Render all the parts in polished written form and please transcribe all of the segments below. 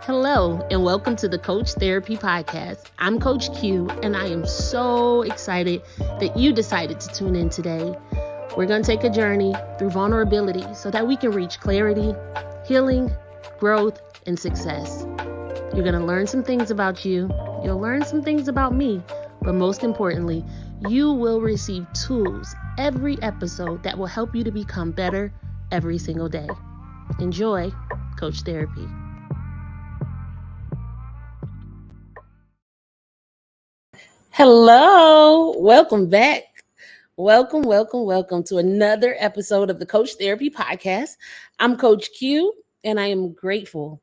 Hello, and welcome to the Coach Therapy Podcast. I'm Coach Q, and I am so excited that you decided to tune in today. We're going to take a journey through vulnerability so that we can reach clarity, healing, growth, and success. You're going to learn some things about you, you'll learn some things about me, but most importantly, you will receive tools every episode that will help you to become better every single day. Enjoy Coach Therapy. Hello, welcome back. Welcome to another episode of the Coach Therapy Podcast. I'm Coach Q, and I am grateful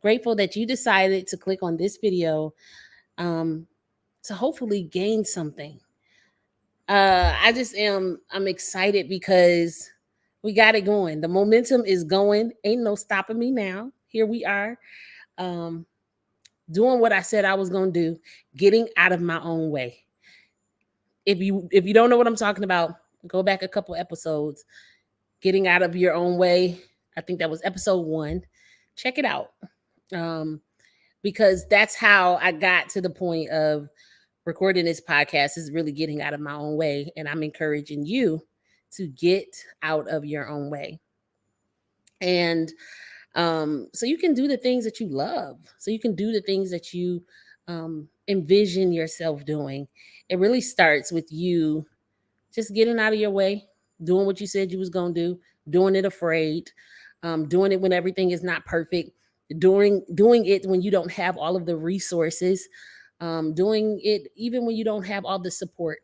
that you decided to click on this video to hopefully gain something. I'm excited because we got it going. The momentum is going. Ain't no stopping me now. Here we are, doing what I said I was going to do, getting out of my own way. If you don't know what I'm talking about, go back a couple episodes. Getting out of your own way. I think that was episode 1. Check it out. Because that's how I got to the point of recording this podcast, is really getting out of my own way. And I'm encouraging you to get out of your own way. And so you can do the things that you love. So you can do the things that you envision yourself doing. It really starts with you just getting out of your way, doing what you said you was going to do, doing it afraid, doing it when everything is not perfect, doing it when you don't have all of the resources, doing it even when you don't have all the support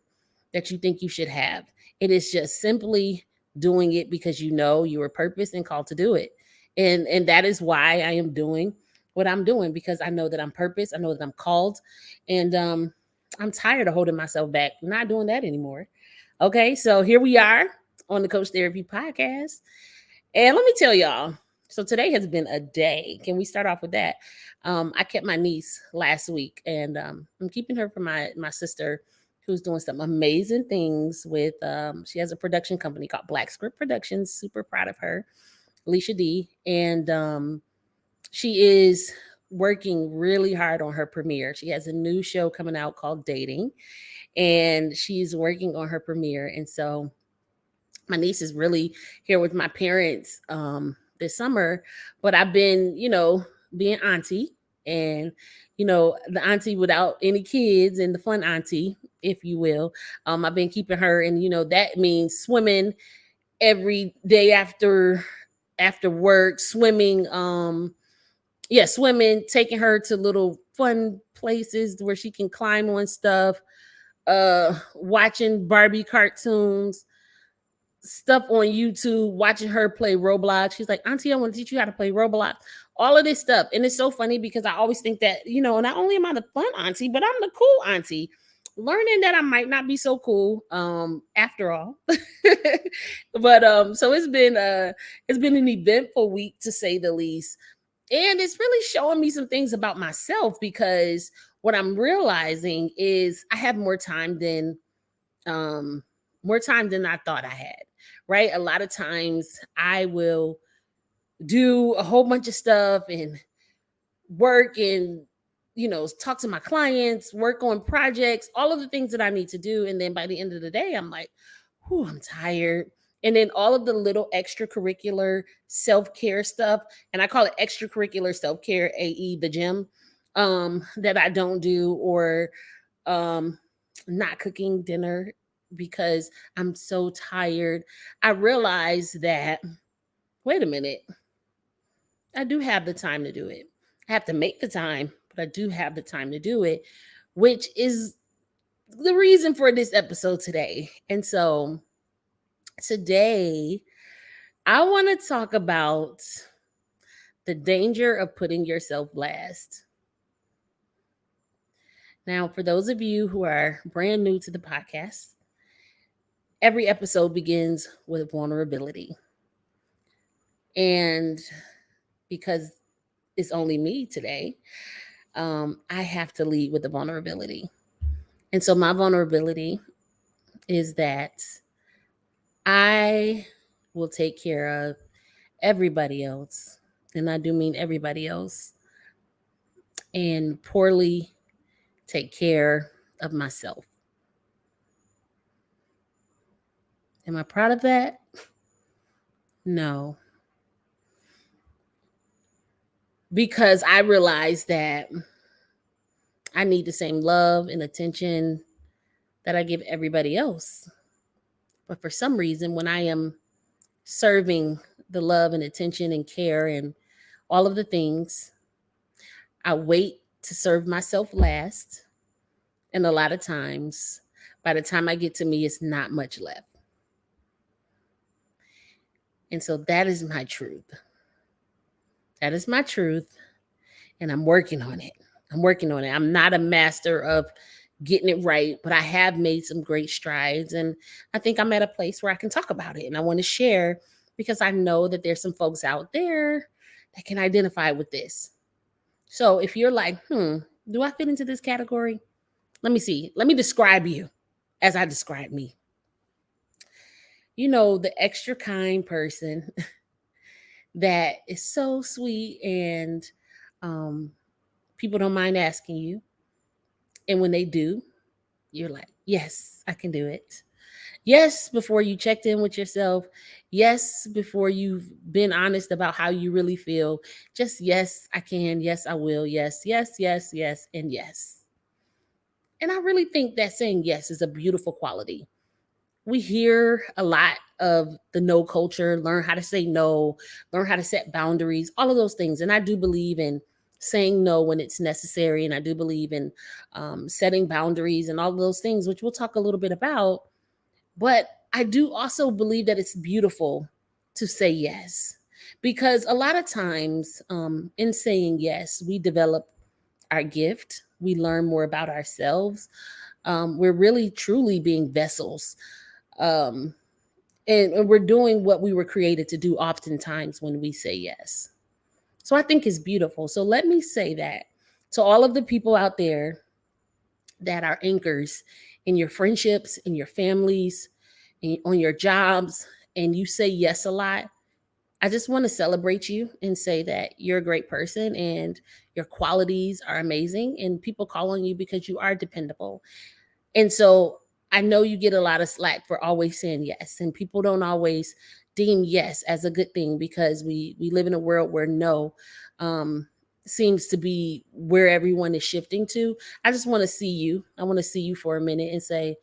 that you think you should have. It is just simply doing it because you know you were purposed and called to do it. And that is why I am doing what I'm doing, because I know that I'm purposed, I know that I'm called, and I'm tired of holding myself back. I'm not doing that anymore. Okay, so here we are on the Coach Therapy Podcast. And let me tell y'all, so today has been a day. Can we start off with that? I kept my niece last week, and I'm keeping her for my sister, who's doing some amazing things with, she has a production company called Black Script Productions. Super proud of her, Alicia D. And she is working really hard on her premiere. She has a new show coming out called Dating, and she's working on her premiere. And so my niece is really here with my parents this summer, but I've been, being auntie, and the auntie without any kids, and the fun auntie, if you will. I've been keeping her, and that means swimming every day after work, swimming, swimming, taking her to little fun places where she can climb on stuff, watching Barbie cartoons, stuff on YouTube, watching her play Roblox. She's like, Auntie, I want to teach you how to play Roblox. All of this stuff. And it's so funny because I always think that, not only am I the fun auntie, but I'm the cool auntie. Learning that I might not be so cool after all. But so it's been an eventful week, to say the least. And it's really showing me some things about myself, because what I'm realizing is I have more time than I thought I had. Right? A lot of times I will do a whole bunch of stuff and work and talk to my clients, work on projects, all of the things that I need to do, and then by the end of the day I'm like, whew, I'm tired. And then all of the little extracurricular self-care stuff, and I call it extracurricular self-care, AE, the gym, that I don't do, or not cooking dinner because I'm so tired. I realize that, wait a minute, I do have the time to do it. I have to make the time, but I do have the time to do it, which is the reason for this episode today. And so today, I want to talk about the danger of putting yourself last. Now, for those of you who are brand new to the podcast, every episode begins with vulnerability. And because it's only me today, I have to lead with the vulnerability. And so my vulnerability is that I will take care of everybody else. And I do mean everybody else, and poorly take care of myself. Am I proud of that? No. Because I realize that I need the same love and attention that I give everybody else. But for some reason, when I am serving the love and attention and care and all of the things, I wait to serve myself last. And a lot of times, by the time I get to me, it's not much left. And so that is my truth. That is my truth. And I'm working on it. I'm working on it. I'm not a master of getting it right, but I have made some great strides. And I think I'm at a place where I can talk about it. And I want to share because I know that there's some folks out there that can identify with this. So if you're like, do I fit into this category? Let me see. Let me describe you as I describe me. You know, the extra kind person that is so sweet and people don't mind asking you. And when they do, you're like, yes, I can do it. Yes, before you checked in with yourself. Yes, before you've been honest about how you really feel. Just yes, I can. Yes, I will. Yes, yes, yes, yes, and yes. And I really think that saying yes is a beautiful quality. We hear a lot of the no culture, learn how to say no, learn how to set boundaries, all of those things. And I do believe in saying no when it's necessary. And I do believe in setting boundaries and all of those things, which we'll talk a little bit about. But I do also believe that it's beautiful to say yes, because a lot of times in saying yes, we develop our gift, we learn more about ourselves. We're really truly being vessels. Um, and we're doing what we were created to do oftentimes when we say yes. So I think it's beautiful. So let me say that to all of the people out there that are anchors in your friendships, in your families, on your jobs, and you say yes a lot. I just want to celebrate you and say that you're a great person and your qualities are amazing. And people call on you because you are dependable. And so I know you get a lot of slack for always saying yes, and people don't always deem yes as a good thing because we live in a world where no um, seems to be where everyone is shifting to. I just want to see you. I want to see you for a minute and say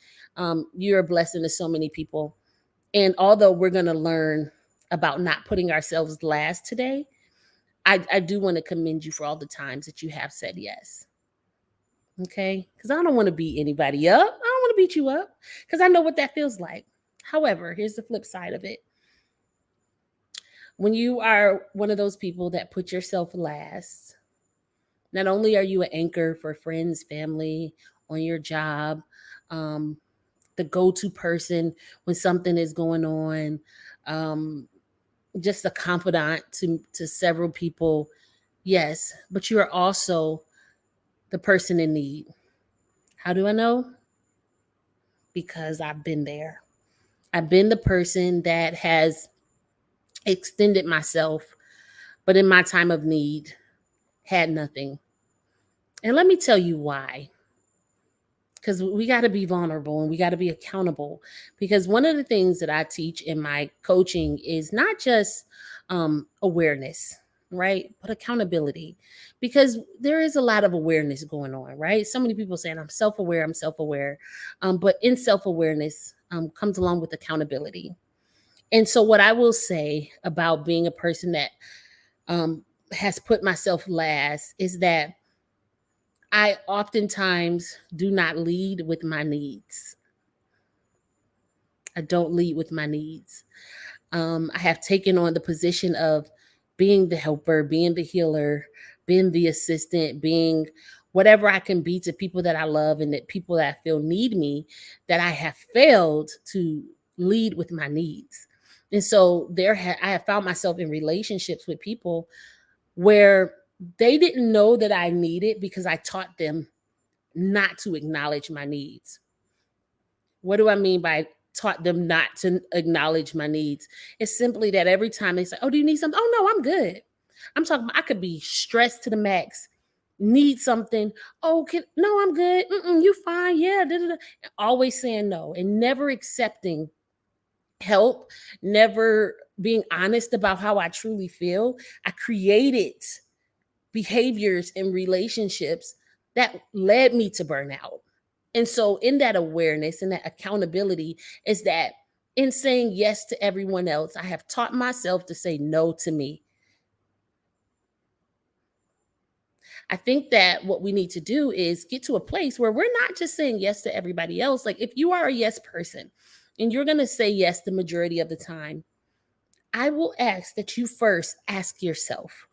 you're a blessing to so many people. And although we're going to learn about not putting ourselves last today, I do want to commend you for all the times that you have said yes. Okay. Because I don't want to beat anybody up. I don't want to beat you up because I know what that feels like. However, here's the flip side of it. When you are one of those people that put yourself last, not only are you an anchor for friends, family, on your job, um, the go to person when something is going on, um, just a confidant to several people. Yes, but you are also the person in need. How do I know? Because I've been there. I've been the person that has extended myself, but in my time of need, had nothing. And let me tell you why. Because we got to be vulnerable and we got to be accountable. Because one of the things that I teach in my coaching is not just awareness, right? But accountability. Because there is a lot of awareness going on, right? So many people saying, I'm self aware, I'm self aware. But in self awareness comes along with accountability. And so, what I will say about being a person that has put myself last is that I oftentimes do not lead with my needs. I don't lead with my needs. I have taken on the position of being the helper, being the healer, being the assistant, being whatever I can be to people that I love and that people that I feel need me, that I have failed to lead with my needs. And so I have found myself in relationships with people where they didn't know that I needed because I taught them not to acknowledge my needs. What do I mean by taught them not to acknowledge my needs? It's simply that every time they say, "Oh, do you need something?" "Oh, no, I'm good." I'm talking about I could be stressed to the max, need something. Oh, no, I'm good. You fine. Yeah. Da, da, da. Always saying no and never accepting help, never being honest about how I truly feel. I created behaviors and relationships that led me to burnout. And so, in that awareness and that accountability, is that in saying yes to everyone else, I have taught myself to say no to me. I think that what we need to do is get to a place where we're not just saying yes to everybody else. Like, if you are a yes person and you're going to say yes the majority of the time, I will ask that you first ask yourself,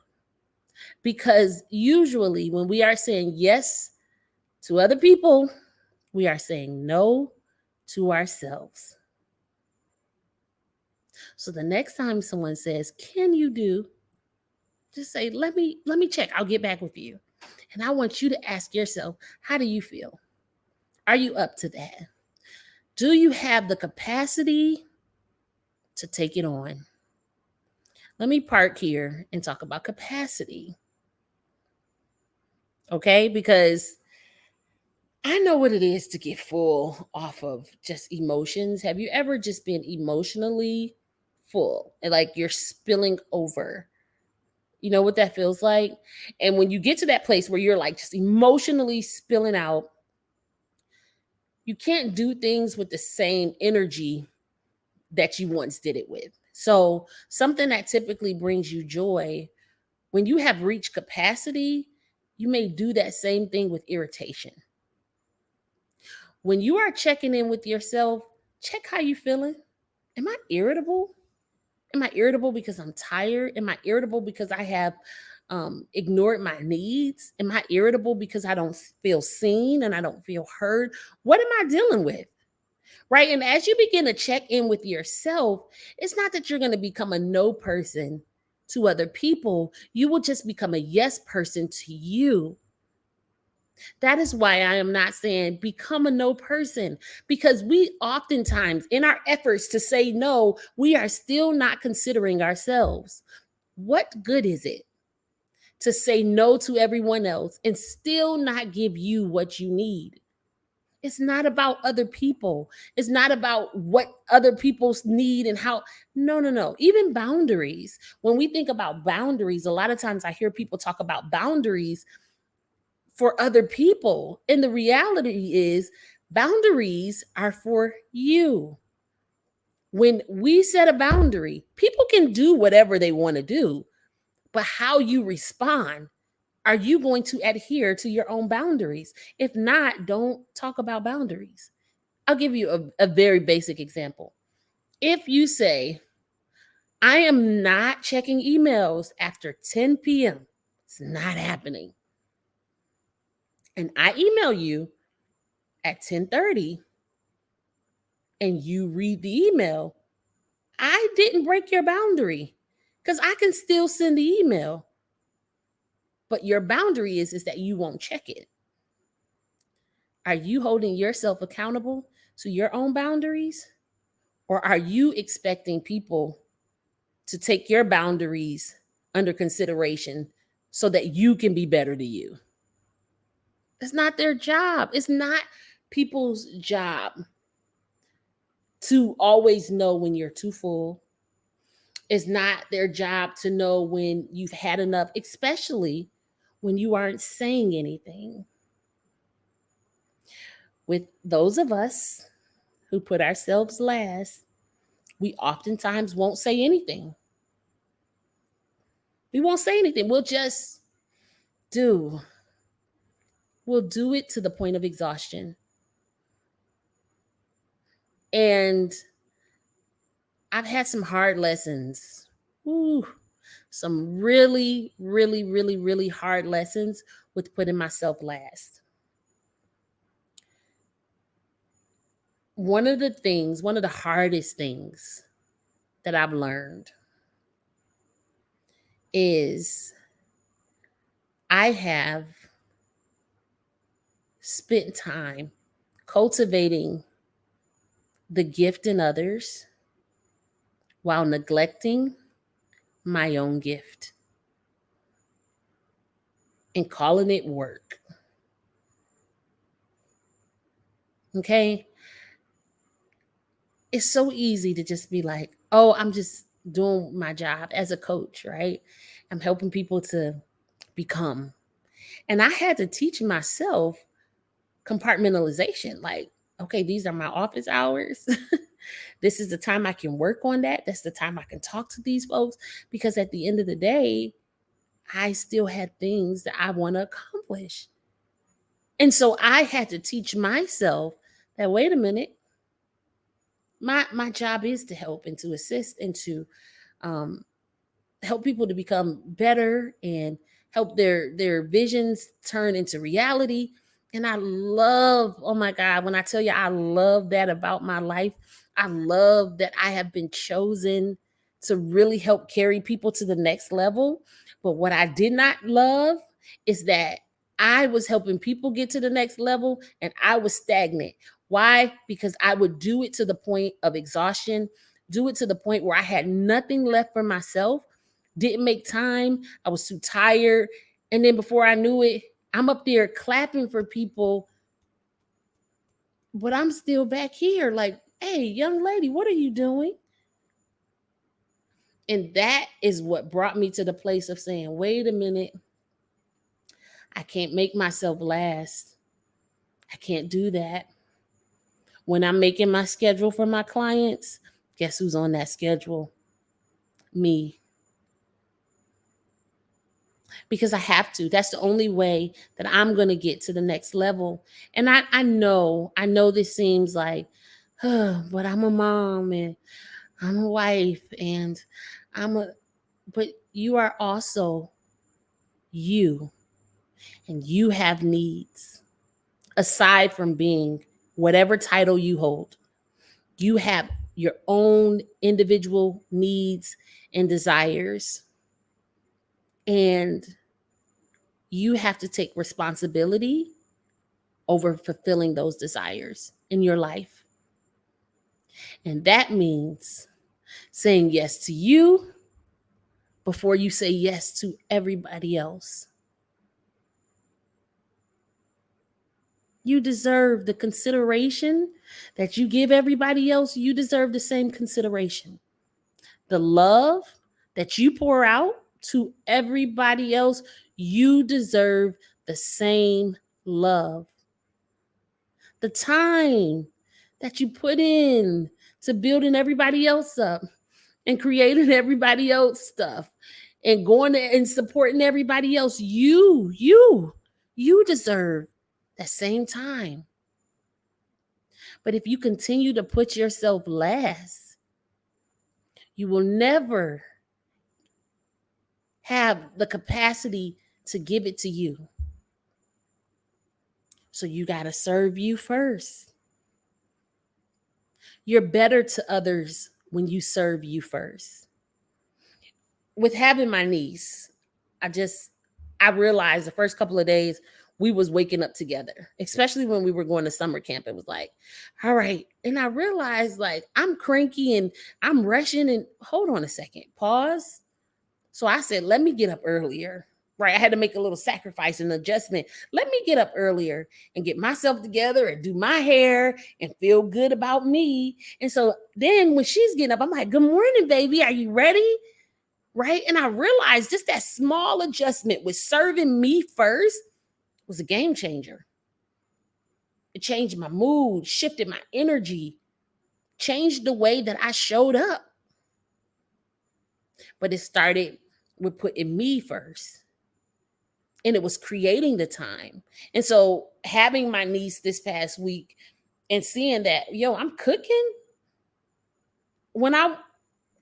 because usually when we are saying yes to other people, we are saying no to ourselves. So the next time someone says, "Can you do?" just say, "Let me check. I'll get back with you." And I want you to ask yourself, how do you feel? Are you up to that? Do you have the capacity to take it on? Let me park here and talk about capacity. Okay? Because I know what it is to get full off of just emotions. Have you ever just been emotionally full and like you're spilling over? You know what that feels like? And when you get to that place where you're like just emotionally spilling out, you can't do things with the same energy that you once did it with. So, something that typically brings you joy, when you have reached capacity, you may do that same thing with irritation. When you are checking in with yourself, check how you feeling. Am I irritable? Am I irritable because I'm tired? Am I irritable because I have ignored my needs? Am I irritable because I don't feel seen and I don't feel heard? What am I dealing with? Right. And as you begin to check in with yourself, it's not that you're going to become a no person to other people. You will just become a yes person to you. That is why I am not saying become a no person, because we oftentimes, in our efforts to say no, we are still not considering ourselves. What good is it to say no to everyone else and still not give you what you need? It's not about other people. It's not about what other people's need and how. No, no, no. Even boundaries. When we think about boundaries, a lot of times I hear people talk about boundaries for other people. And the reality is, boundaries are for you. When we set a boundary, people can do whatever they want to do, but how you respond, are you going to adhere to your own boundaries? If not, don't talk about boundaries. I'll give you a very basic example. If you say, I am not checking emails after 10 p.m., it's not happening. And I email you at 10:30 and you read the email, I didn't break your boundary because I can still send the email. But your boundary is that you won't check it. Are you holding yourself accountable to your own boundaries? Or are you expecting people to take your boundaries under consideration so that you can be better to you? It's not their job. It's not people's job to always know when you're too full. It's not their job to know when you've had enough, especially when you aren't saying anything. With those of us who put ourselves last, we oftentimes won't say anything. We won't say anything. Do. We'll do it to the point of exhaustion. And I've had some hard lessons. Ooh, some really, really, really, really hard lessons with putting myself last. One of the hardest things that I've learned is I have spent time cultivating the gift in others while neglecting my own gift. and calling it work. Okay? It's so easy to just be like, oh, I'm just doing my job as a coach, right? I'm helping people to become. And I had to teach myself compartmentalization. Like, okay, these are my office hours. This is the time I can work on that. That's the time I can talk to these folks. Because at the end of the day, I still had things that I want to accomplish. And so I had to teach myself that, wait a minute, my job is to help and to assist and to um, help people to become better and help their visions turn into reality. And I love, oh my God, when I tell you I love that about my life. I love that I have been chosen to really help carry people to the next level. But what I did not love is that I was helping people get to the next level and I was stagnant. Why? Because I would do it to the point of exhaustion, do it to the point where I had nothing left for myself, didn't make time. I was too tired. And then before I knew it, I'm up there clapping for people, but I'm still back here like, hey, young lady, what are you doing? And that is what brought me to the place of saying, wait a minute, I can't make myself last. I can't do that. When I'm making my schedule for my clients, guess who's on that schedule? Me. Because I have to. That's the only way that I'm going to get to the next level. And I know this seems like, but I'm a mom and I'm a wife and but you are also you and you have needs aside from being whatever title you hold. You have your own individual needs and desires. And you have to take responsibility over fulfilling those desires in your life. And that means saying yes to you before you say yes to everybody else. You deserve the consideration that you give everybody else. You deserve the same consideration. The love that you pour out to everybody else, you deserve the same love. The time that you put in to building everybody else up and creating everybody else stuff and going and supporting everybody else, you deserve that same time. But if you continue to put yourself last, you will never have the capacity to give it to you. So you got to serve you first. You're better to others when you serve you first. With having my niece, I realized the first couple of days we was waking up together, especially when we were going to summer camp. It was like, all right. And I realized like I'm cranky and I'm rushing and hold on a second, pause. So I said, let me get up earlier. Right. I had to make a little sacrifice and adjustment. Let me get up earlier and get myself together and do my hair and feel good about me. And so then when she's getting up, I'm like, good morning, baby. Are you ready? Right. And I realized just that small adjustment with serving me first was a game changer. It changed my mood, shifted my energy, changed the way that I showed up. But it started with putting me first. And it was creating the time. And so having my niece this past week and seeing that, yo, I'm cooking when I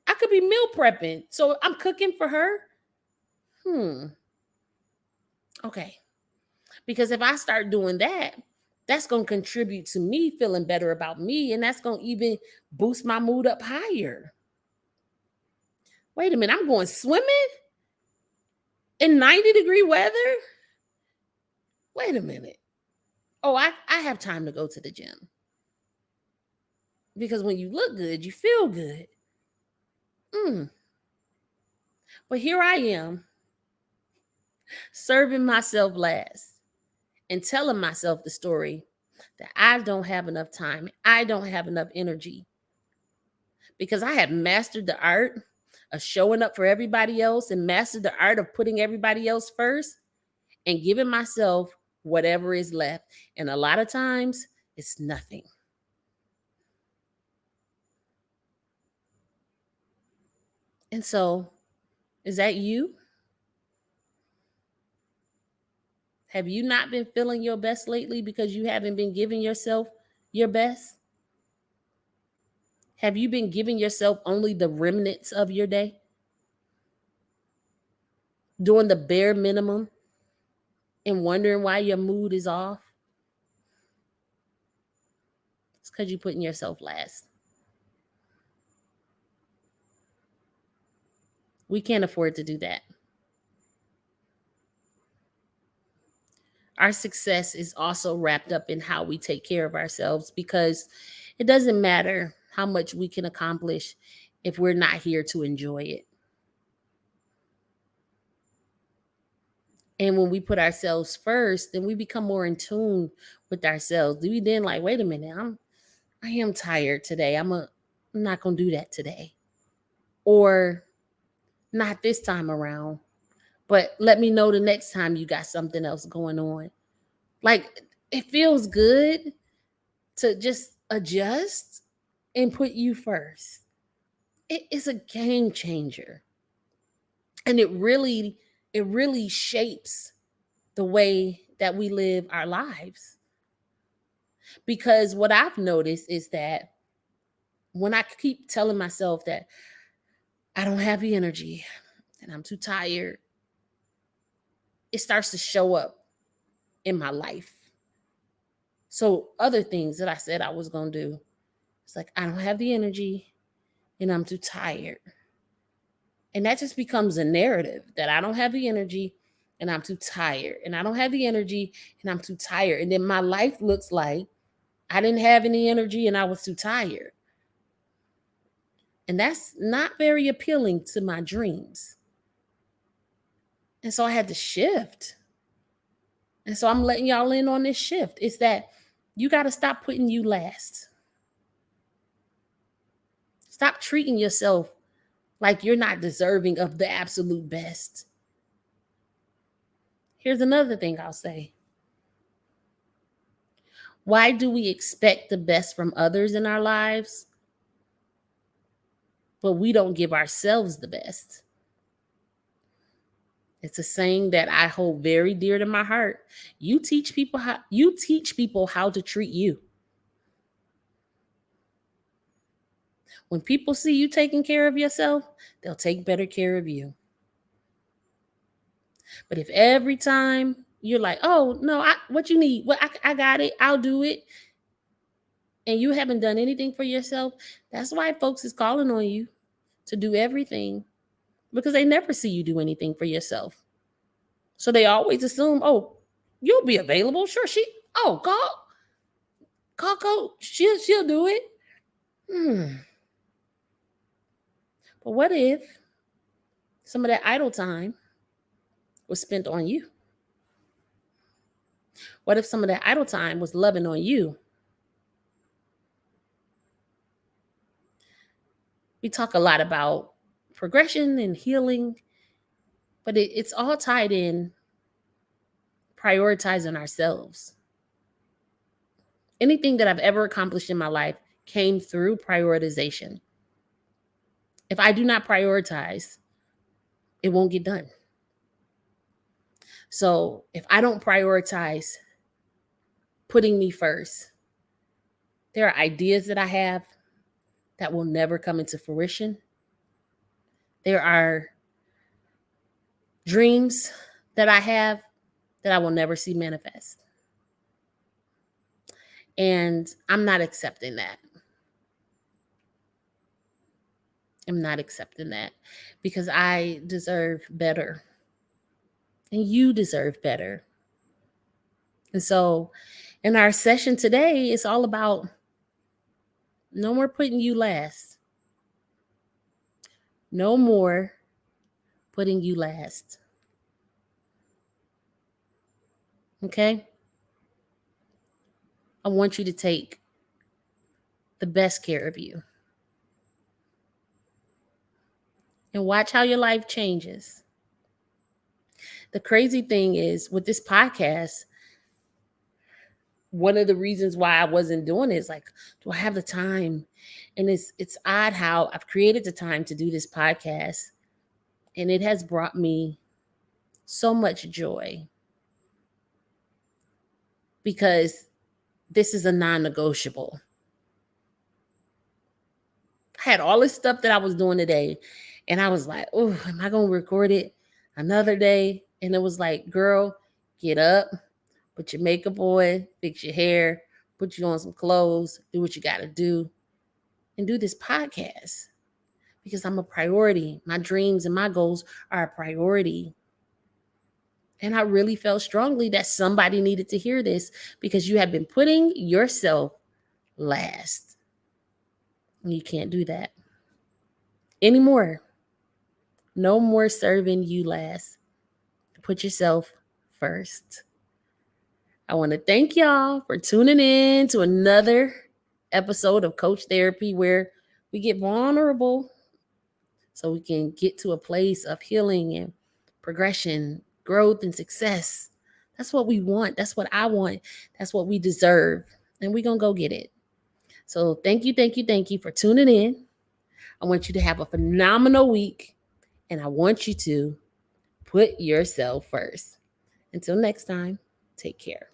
could be meal prepping. So I'm cooking for her. Okay. Because if I start doing that, that's going to contribute to me feeling better about me. And that's going to even boost my mood up higher. Wait a minute, I'm going swimming in 90-degree weather? Wait a minute. Oh, I have time to go to the gym. Because when you look good, you feel good. But here I am serving myself last and telling myself the story that I don't have enough time, I don't have enough energy, because I have mastered the art of showing up for everybody else and mastered the art of putting everybody else first and giving myself whatever is left. And a lot of times it's nothing. And so, is that you? Have you not been feeling your best lately because you haven't been giving yourself your best? Have you been giving yourself only the remnants of your day? Doing the bare minimum and wondering why your mood is off? It's because you're putting yourself last. We can't afford to do that. Our success is also wrapped up in how we take care of ourselves, because it doesn't matter how much we can accomplish if we're not here to enjoy it. And when we put ourselves first, then we become more in tune with ourselves. We then like, wait a minute, I am tired today. I'm not gonna do that today. Or not this time around. But let me know the next time you got something else going on. Like, it feels good to just adjust and put you first. It is a game changer. And it really shapes the way that we live our lives. Because what I've noticed is that when I keep telling myself that I don't have the energy and I'm too tired, it starts to show up in my life. So other things that I said I was going to do, it's like, I don't have the energy and I'm too tired. And that just becomes a narrative that I don't have the energy and I'm too tired. And I don't have the energy and I'm too tired. And then my life looks like I didn't have any energy and I was too tired. And that's not very appealing to my dreams. And so I had to shift. And so I'm letting y'all in on this shift. It's that you got to stop putting you last. Stop treating yourself like you're not deserving of the absolute best. Here's another thing I'll say. Why do we expect the best from others in our lives, but we don't give ourselves the best? It's a saying that I hold very dear to my heart. You teach people how to treat you. When people see you taking care of yourself, they'll take better care of you. But if every time you're like, "Oh, no, what you need? Well, I got it. I'll do it." And you haven't done anything for yourself, that's why folks is calling on you to do everything, because they never see you do anything for yourself. So they always assume, "Oh, you'll be available. Sure, call coach. She'll do it." Hmm. But what if some of that idle time was spent on you? What if some of that idle time was loving on you? We talk a lot about progression and healing, but it's all tied in prioritizing ourselves. Anything that I've ever accomplished in my life came through prioritization. If I do not prioritize, it won't get done. So if I don't prioritize putting me first, there are ideas that I have that will never come into fruition. There are dreams that I have that I will never see manifest. And I'm not accepting that. I'm not accepting that, because I deserve better and you deserve better. And so in our session today, it's all about no more putting you last. No more putting you last. Okay? I want you to take the best care of you and watch how your life changes. The crazy thing is with this podcast, one of the reasons why I wasn't doing it is like, do I have the time? And it's odd how I've created the time to do this podcast, and it has brought me so much joy because this is a non-negotiable. I had all this stuff that I was doing today, and I was like, oh, am I gonna record it another day? And it was like, girl, get up, put your makeup on, fix your hair, put you on some clothes, do what you gotta do, and do this podcast because I'm a priority. My dreams and my goals are a priority. And I really felt strongly that somebody needed to hear this because you have been putting yourself last. And you can't do that anymore. No more serving you last. Put yourself first. I want to thank y'all for tuning in to another episode of Coach Therapy where we get vulnerable so we can get to a place of healing and progression, growth, and success. That's what we want. That's what I want. That's what we deserve. And we're going to go get it. So thank you for tuning in. I want you to have a phenomenal week. And I want you to put yourself first. Until next time, take care.